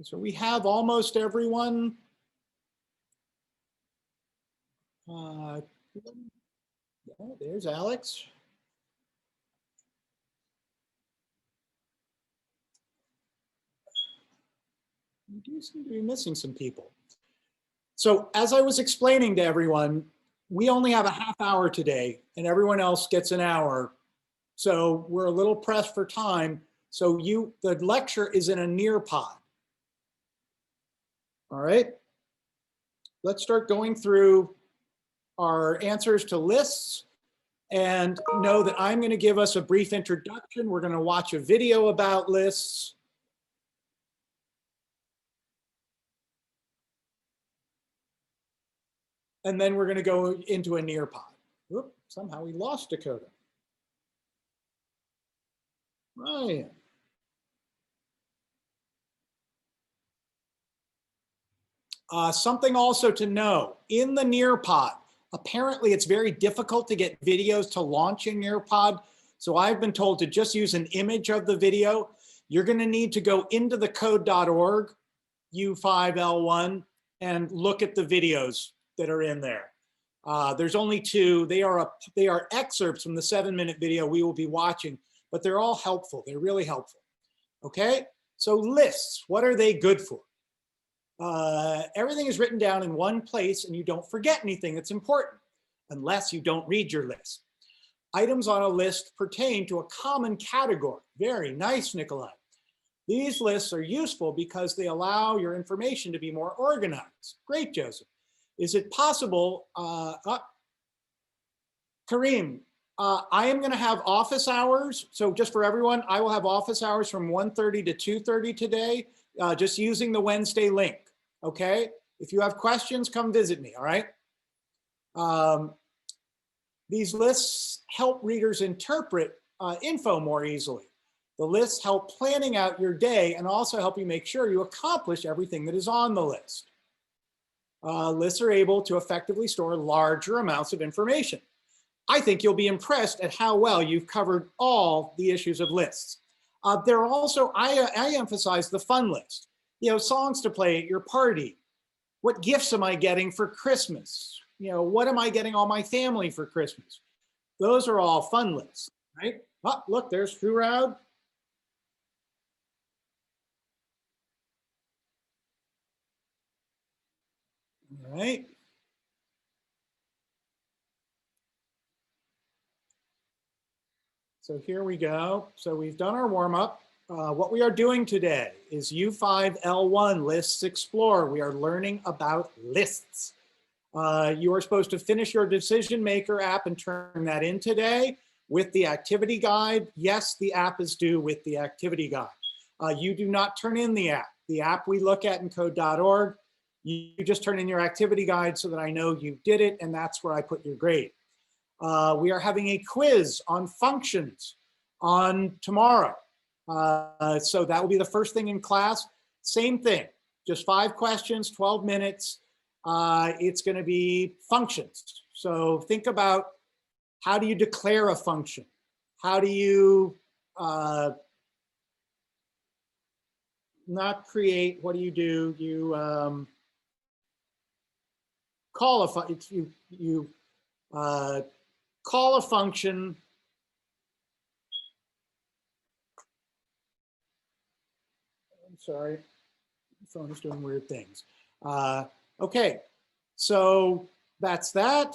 So we have almost everyone. There's Alex. We do seem to be missing some people. So as I was explaining to everyone, we only have a half hour today and everyone else gets an hour. So we're a little pressed for time. So the lecture is in a Nearpod. All right. Let's start going through our answers to lists, and know that I'm going to give us a brief introduction. We're going to watch a video about lists. And then we're going to go into a Nearpod. Oop, somehow we lost Dakota. Ryan. Something also to know, in the Nearpod, apparently it's very difficult to get videos to launch in Nearpod. So I've been told to just use an image of the video. You're going to need to go into the code.org, U5L1, and look at the videos that are in there. There's only two. They are excerpts from the 7-minute video we will be watching, but they're all helpful. They're really helpful. Okay, so lists, what are they good for? Everything is written down in one place and you don't forget anything that's important unless you don't read your list. Items on a list pertain to a common category. Very nice, Nikolai. These lists are useful because they allow your information to be more organized. Great, Joseph. Is it possible, Kareem, I am going to have office hours. So just for everyone, I will have office hours from 1:30 to 2:30 today, just using the Wednesday link. Okay. If you have questions, come visit me. All right. These lists help readers interpret info more easily. The lists help planning out your day and also help you make sure you accomplish everything that is on the list. Lists are able to effectively store larger amounts of information. I think you'll be impressed at how well you've covered all the issues of lists. There are also, I emphasize the fun list. You know, songs to play at your party. What gifts am I getting for Christmas? You know, what am I getting all my family for Christmas? Those are all fun lists, right? Oh, look, there's Furad. All right. So here we go. So we've done our warm up. What we are doing today is U5L1 Lists Explore. We are learning about lists. You are supposed to finish your Decision Maker app and turn that in today with the activity guide. Yes, the app is due with the activity guide. You do not turn in the app. The app we look at in code.org, you just turn in your activity guide so that I know you did it, and that's where I put your grade. We are having a quiz on functions on tomorrow. So that will be the first thing in class. Same thing, just 5 questions, 12 minutes. It's going to be functions. So think about, how do you declare a function? How do you not create, what do? You call a function, call a function. I'm sorry, the phone is doing weird things. Okay, so that's that.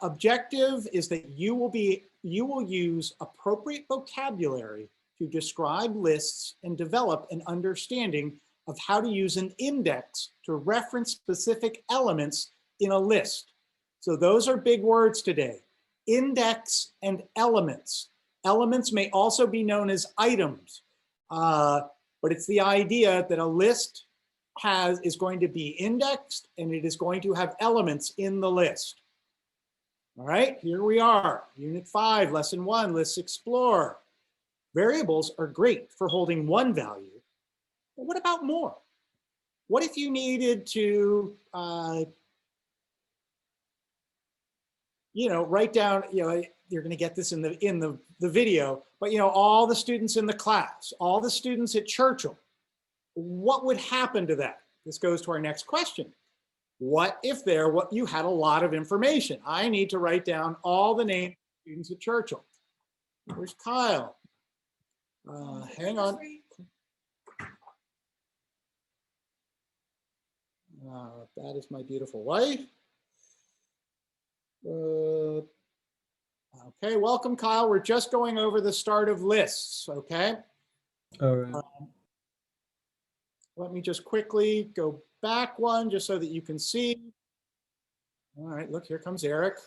Objective is that you will use appropriate vocabulary to describe lists and develop an understanding of how to use an index to reference specific elements in a list. So those are big words today. Index and elements. Elements may also be known as items, but it's the idea that a list is going to be indexed and it is going to have elements in the list. All right, here we are, Unit 5, Lesson 1, Lists Explore. Variables are great for holding one value, but what about more? What if you needed to, write down, you're gonna get this in the video, but all the students in the class, all the students at Churchill, what would happen to that? This goes to our next question. What if you had a lot of information? I need to write down all the names of students at Churchill. Where's Kyle? Hang on. That is my beautiful wife. Okay, welcome, Kyle. We're just going over the start of lists, okay? All right. Let me just quickly go back one just so that you can see. All right, look, here comes Eric.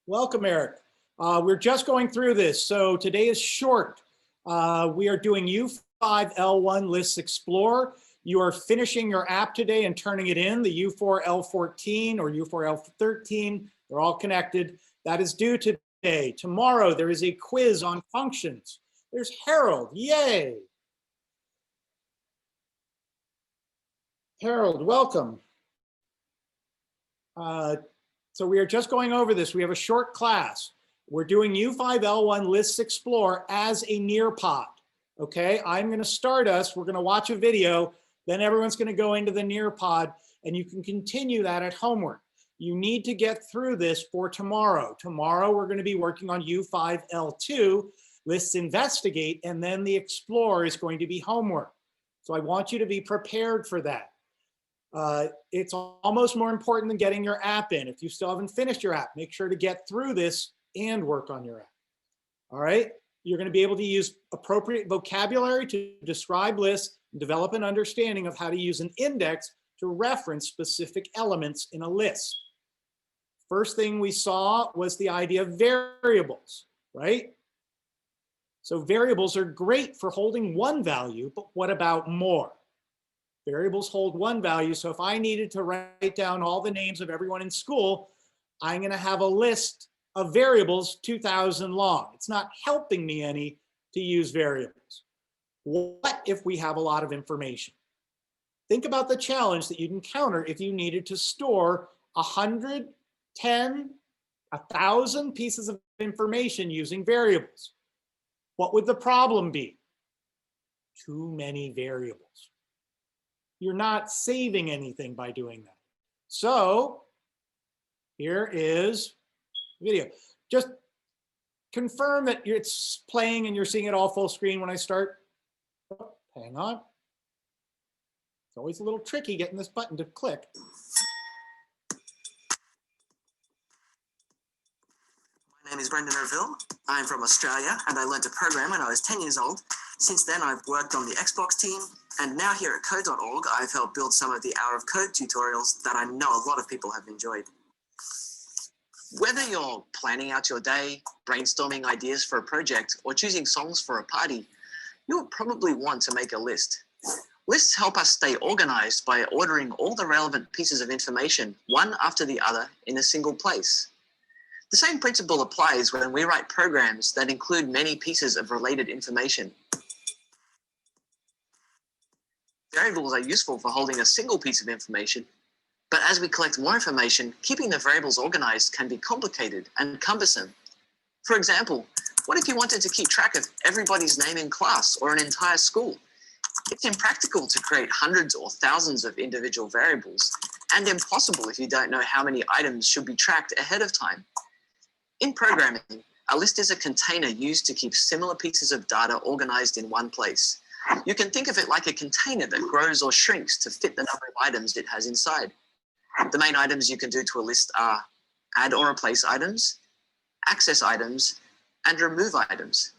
Welcome, Eric. We're just going through this. So today is short. We are doing U5L1 Lists Explore. You are finishing your app today and turning it in, the U4L14 or U4L13. They're all connected. That is due today. Tomorrow, there is a quiz on functions. There's Harold, yay. Harold, welcome. So we are just going over this. We have a short class. We're doing U5L1 Lists Explore as a Nearpod, okay? I'm gonna start us, we're gonna watch a video, then everyone's gonna go into the Nearpod and you can continue that at homework. You need to get through this for tomorrow. Tomorrow, we're gonna be working on U5L2, Lists Investigate, and then the Explore is going to be homework. So I want you to be prepared for that. It's almost more important than getting your app in. If you still haven't finished your app, make sure to get through this and work on your app. All right? You're going to be able to use appropriate vocabulary to describe lists, and develop an understanding of how to use an index to reference specific elements in a list. First thing we saw was the idea of variables, right? So variables are great for holding one value, but what about more? Variables hold one value, so if I needed to write down all the names of everyone in school, I'm gonna have a list of variables 2,000 long. It's not helping me any to use variables. What if we have a lot of information? Think about the challenge that you'd encounter if you needed to store 100, 10, 1,000 pieces of information using variables. What would the problem be? Too many variables. You're not saving anything by doing that. So here is video. Just confirm that it's playing and you're seeing it all full screen when I start. Oh, hang on. It's always a little tricky getting this button to click. My name is Brendan Erville. I'm from Australia and I learned to program when I was 10 years old. Since then, I've worked on the Xbox team, and now here at code.org, I've helped build some of the Hour of Code tutorials that I know a lot of people have enjoyed. Whether you're planning out your day, brainstorming ideas for a project, or choosing songs for a party, you'll probably want to make a list. Lists help us stay organized by ordering all the relevant pieces of information, one after the other, in a single place. The same principle applies when we write programs that include many pieces of related information. Variables are useful for holding a single piece of information, but as we collect more information, keeping the variables organized can be complicated and cumbersome. For example, what if you wanted to keep track of everybody's name in class or an entire school? It's impractical to create hundreds or thousands of individual variables, and impossible if you don't know how many items should be tracked ahead of time. In programming, a list is a container used to keep similar pieces of data organized in one place. You can think of it like a container that grows or shrinks to fit the number of items it has inside. The main items you can do to a list are add or replace items, access items, and remove items.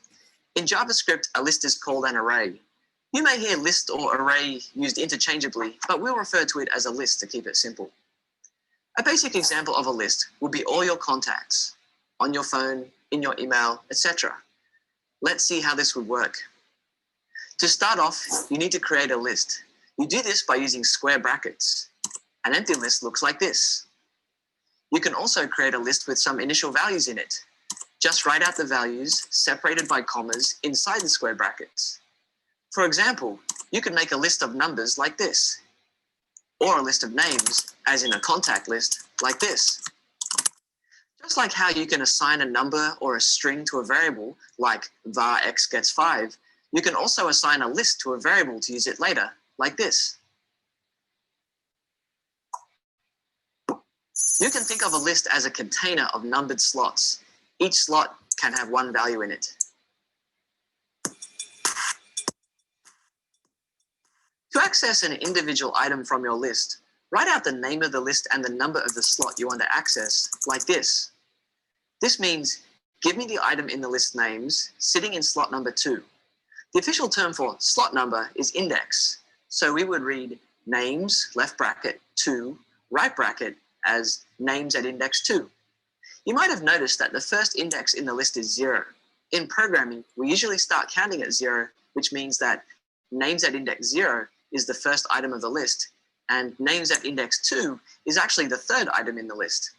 In JavaScript, a list is called an array. You may hear list or array used interchangeably, but we'll refer to it as a list to keep it simple. A basic example of a list would be all your contacts on your phone, in your email, etc. Let's see how this would work. To start off, you need to create a list. You do this by using square brackets. An empty list looks like this. You can also create a list with some initial values in it. Just write out the values separated by commas inside the square brackets. For example, you could make a list of numbers like this, or a list of names, as in a contact list, like this. Just like how you can assign a number or a string to a variable, like var x gets 5, you can also assign a list to a variable to use it later, like this. You can think of a list as a container of numbered slots. Each slot can have one value in it. To access an individual item from your list, write out the name of the list and the number of the slot you want to access, like this. This means, give me the item in the list names sitting in slot number 2. The official term for slot number is index. So we would read names, left bracket, 2, right bracket, as names at index 2. You might have noticed that the first index in the list is 0. In programming, we usually start counting at 0, which means that names at index 0 is the first item of the list, and names at index 2 is actually the third item in the list.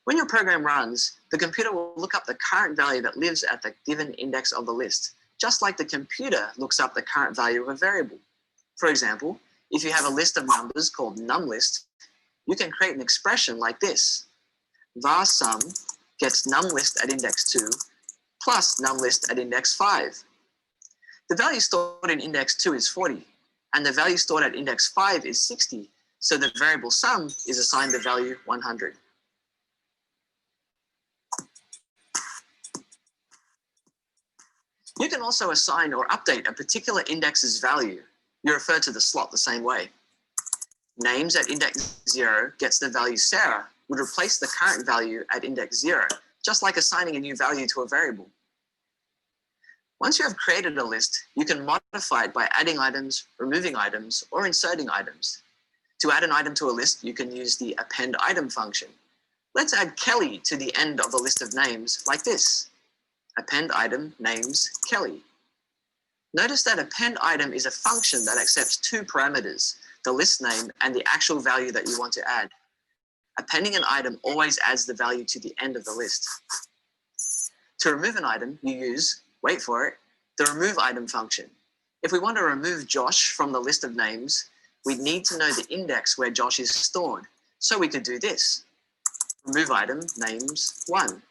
When your program runs, the computer will look up the current value that lives at the given index of the list, just like the computer looks up the current value of a variable. For example, if you have a list of numbers called numList, you can create an expression like this. Var sum gets numList at index 2 plus numList at index 5. The value stored in index 2 is 40, and the value stored at index 5 is 60, so the variable sum is assigned the value 100. You can also assign or update a particular index's value. You refer to the slot the same way. Names at index 0 gets the value Sarah would replace the current value at index 0, just like assigning a new value to a variable. Once you have created a list, you can modify it by adding items, removing items, or inserting items. To add an item to a list, you can use the append item function. Let's add Kelly to the end of the list of names like this. Append item names Kelly. Notice that append item is a function that accepts 2 parameters, the list name and the actual value that you want to add. Appending an item always adds the value to the end of the list. To remove an item, you use, wait for it, the remove item function. If we want to remove Josh from the list of names, we need to know the index where Josh is stored. So we could do this. Remove item names 1.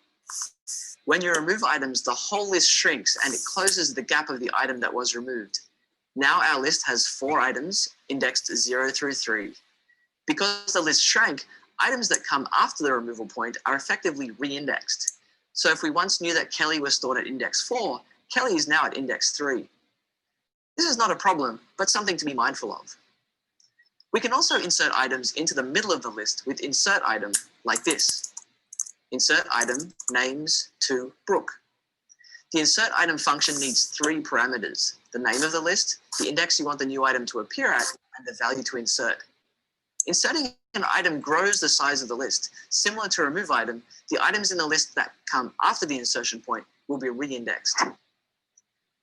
When you remove items, the whole list shrinks and it closes the gap of the item that was removed. Now our list has 4 items indexed 0 through 3. Because the list shrank, items that come after the removal point are effectively re-indexed. So if we once knew that Kelly was stored at index 4, Kelly is now at index 3. This is not a problem, but something to be mindful of. We can also insert items into the middle of the list with insert item like this. Insert item names to Brooke. The insert item function needs 3 parameters: the name of the list, the index you want the new item to appear at, and the value to insert. Inserting an item grows the size of the list. Similar to remove item, the items in the list that come after the insertion point will be re-indexed.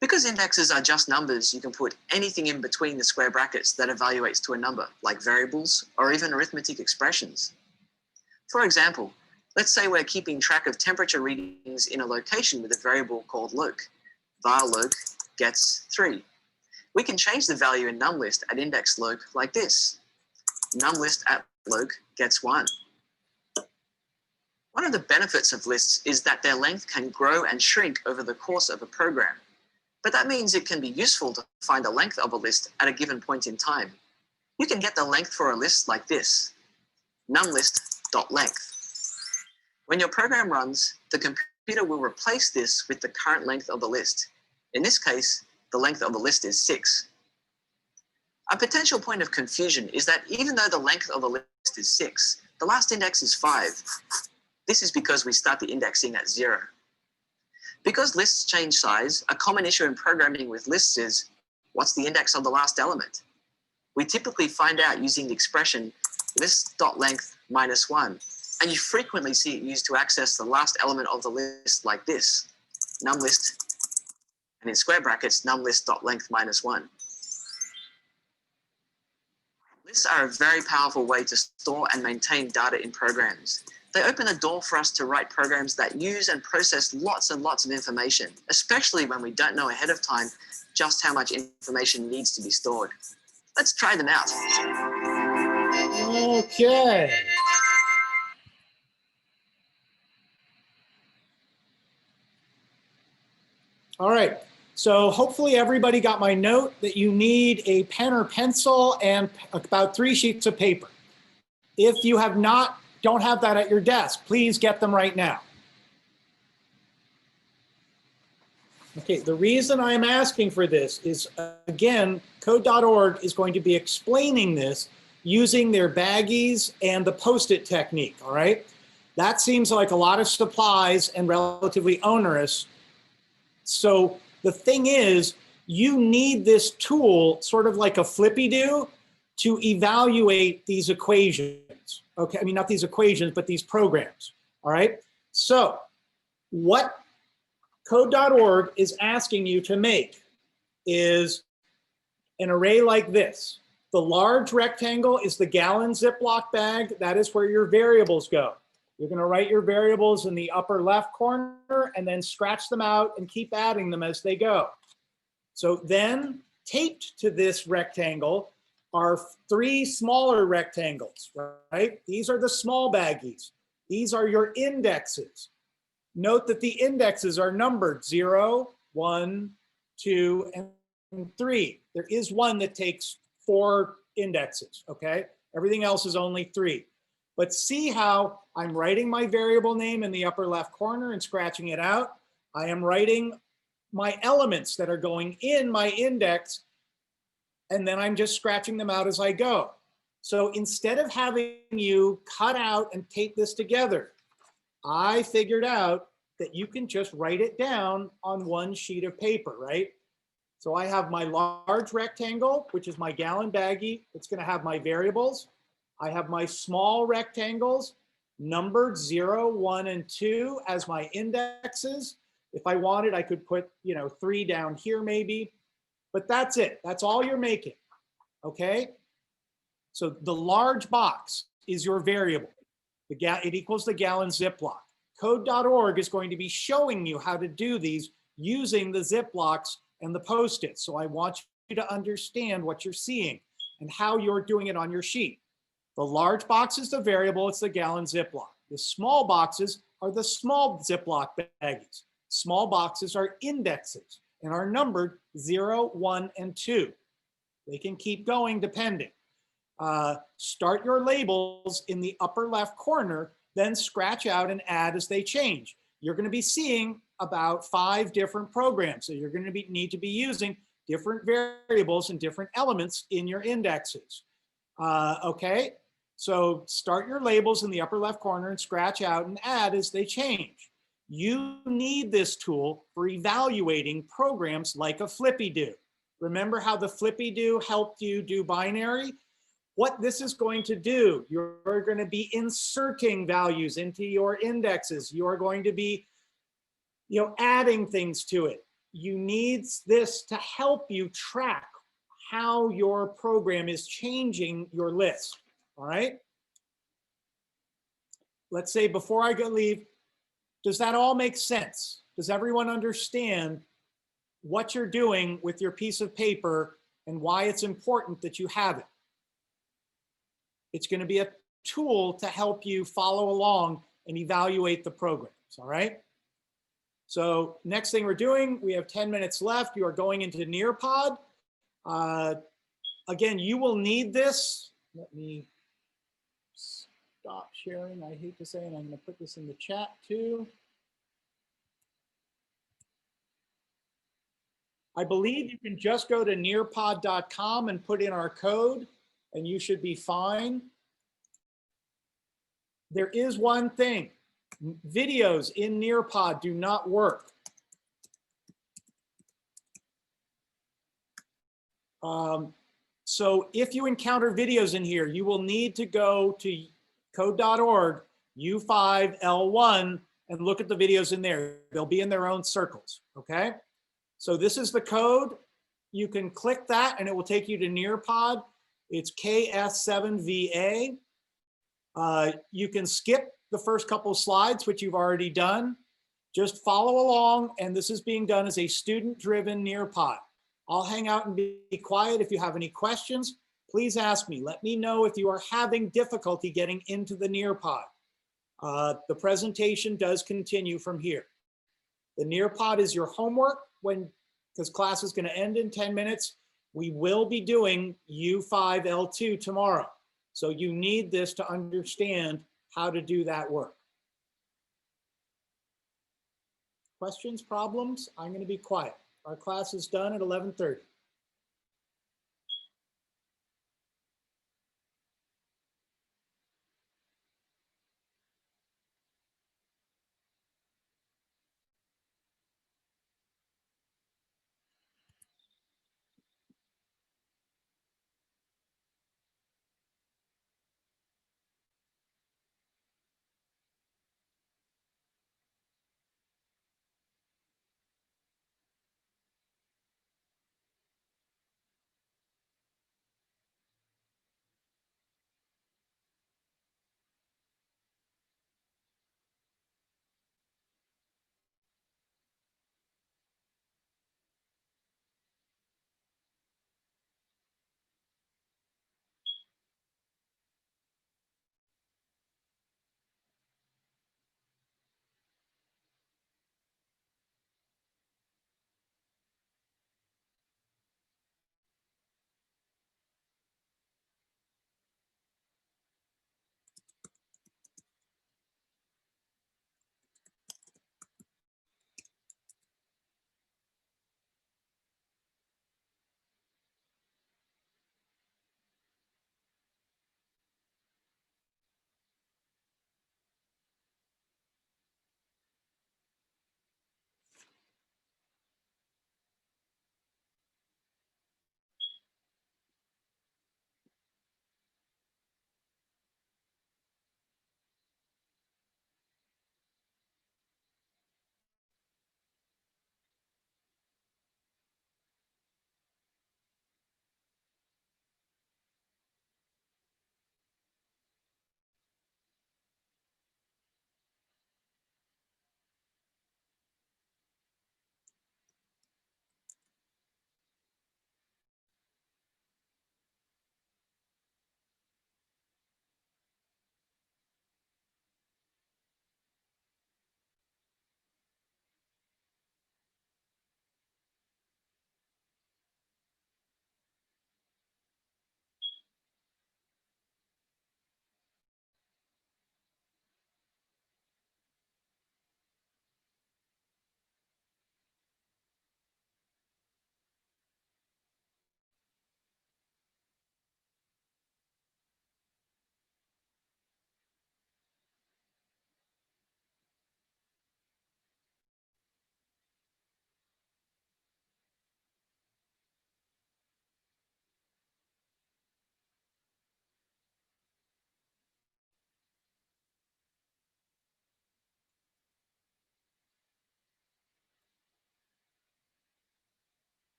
Because indexes are just numbers, you can put anything in between the square brackets that evaluates to a number, like variables or even arithmetic expressions. For example, let's say we're keeping track of temperature readings in a location with a variable called loc. Var loc gets 3. We can change the value in numList at index loc like this. NumList at loc gets 1. One of the benefits of lists is that their length can grow and shrink over the course of a program. But that means it can be useful to find the length of a list at a given point in time. You can get the length for a list like this. numlist.length. When your program runs, the computer will replace this with the current length of the list. In this case, the length of the list is 6. A potential point of confusion is that even though the length of the list is 6, the last index is 5. This is because we start the indexing at 0. Because lists change size, a common issue in programming with lists is, what's the index of the last element? We typically find out using the expression list.length minus 1, and you frequently see it used to access the last element of the list like this, numList, and in square brackets, numlist.length minus 1. Lists are a very powerful way to store and maintain data in programs. They open the door for us to write programs that use and process lots and lots of information, especially when we don't know ahead of time just how much information needs to be stored. Let's try them out. Okay. All right. So hopefully everybody got my note that you need a pen or pencil and about 3 sheets of paper. If you don't have that at your desk, please get them right now. Okay, the reason I'm asking for this is, again, code.org is going to be explaining this using their baggies and the Post-it technique, all right? That seems like a lot of supplies and relatively onerous. So the thing is, you need this tool, sort of like a flippy-do, to evaluate these equations. Okay, I mean, not these equations, but these programs, all right? So what code.org is asking you to make is an array like this. The large rectangle is the gallon Ziploc bag. That is where your variables go. You're going to write your variables in the upper left corner and then scratch them out and keep adding them as they go. So then taped to this rectangle are 3 smaller rectangles, right? These are the small baggies. These are your indexes. Note that the indexes are numbered 0, 1, 2, and 3. There is one that takes 4 indexes, okay? Everything else is only 3. But see how I'm writing my variable name in the upper left corner and scratching it out. I am writing my elements that are going in my index, and then I'm just scratching them out as I go. So instead of having you cut out and tape this together, I figured out that you can just write it down on 1 sheet of paper, right? So I have my large rectangle, which is my gallon baggie. It's going to have my variables. I have my small rectangles, numbered 0, 1, and 2 as my indexes. If I wanted, I could put 3 down here maybe, but that's it. That's all you're making, okay? So the large box is your variable. It equals the gallon Ziploc. Code.org is going to be showing you how to do these using the Ziplocs and the Post-its. So I want you to understand what you're seeing and how you're doing it on your sheet. The large box is the variable, it's the gallon Ziploc. The small boxes are the small Ziploc baggies. Small boxes are indexes and are numbered 0, 1, and 2. They can keep going depending. Start your labels in the upper left corner, then scratch out and add as they change. You're going to be seeing about 5 different programs. So you're going to need to be using different variables and different elements in your indexes. Okay, so start your labels in the upper left corner and scratch out and add as they change. You need this tool for evaluating programs like a flippy-do. Remember how the flippy-do helped you do binary? What this is going to do, you're going to be inserting values into your indexes. You're going to be adding things to it. You need this to help you track how your program is changing your list, all right? Let's say before I leave, does that all make sense? Does everyone understand what you're doing with your piece of paper and why it's important that you have it? It's going to be a tool to help you follow along and evaluate the programs, all right? So next thing we're doing, we have 10 minutes left. You are going into Nearpod. Again, you will need this. Let me stop sharing. I hate to say, and I'm going to put this in the chat too. I believe you can just go to nearpod.com and put in our code, and you should be fine. There is one thing. Videos in Nearpod do not work. So if you encounter videos in here, you will need to go to code.org, U5L1, and look at the videos in there. They'll be in their own circles, okay? So this is the code. You can click that and it will take you to Nearpod. It's KS7VA. You can skip the first couple of slides, which you've already done. Just follow along, and this is being done as a student-driven Nearpod. I'll hang out and be quiet. If you have any questions, please ask me. Let me know if you are having difficulty getting into the Nearpod. The presentation does continue from here. The Nearpod is your homework because class is going to end in 10 minutes. We will be doing U5L2 tomorrow. So you need this to understand how to do that work. Questions, problems? I'm going to be quiet. Our class is done at 11:30.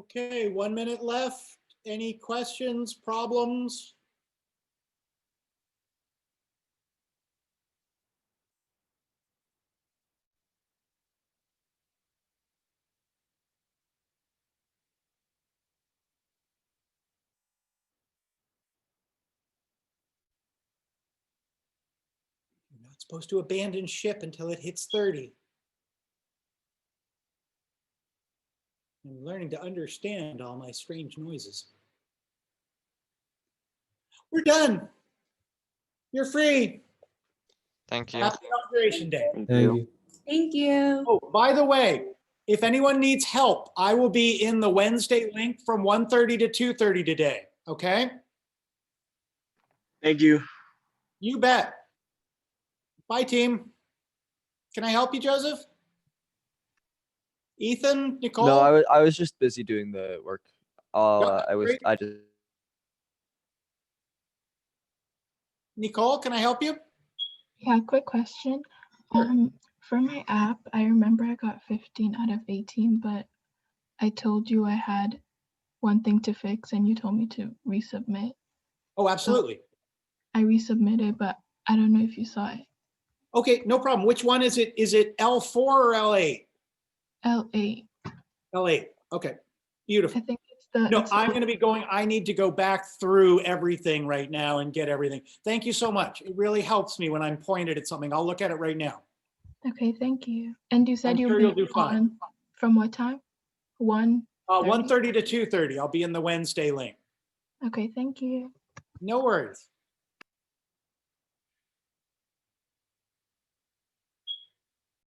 Okay, 1 minute left. Any questions, problems? You're not supposed to abandon ship until it hits 30. I'm learning to understand all my strange noises. We're done. You're free. Thank you. Happy Inauguration Day. Thank Thank you. you. Thank you. Oh, by the way, if anyone needs help, I will be in the Wednesday link from 1:30 to 2:30 today. Okay? Thank you. You bet. Bye, team. Can I help you, Joseph? Ethan, Nicole? No, I was just busy doing the work. Yeah, great. I just. Nicole, can I help you? Yeah, quick question. Sure. For my app, I remember I got 15 out of 18, but I told you I had one thing to fix and you told me to resubmit. Oh, absolutely. I resubmitted, but I don't know if you saw it. Okay, no problem. Which one is it? Is it L4 or L8? L8. L8. Okay, I beautiful. think it's the. No, it's I'm the- going to be going. I need to go back through everything right now and get everything. Thank you so much. It really helps me when I'm pointed at something. I'll look at it right now. Okay, thank you. And you said I'm you'll sure be you'll do fine. on from what time? 1. 1:30 to 2:30. I'll be in the Wednesday link. Okay, thank you. No worries.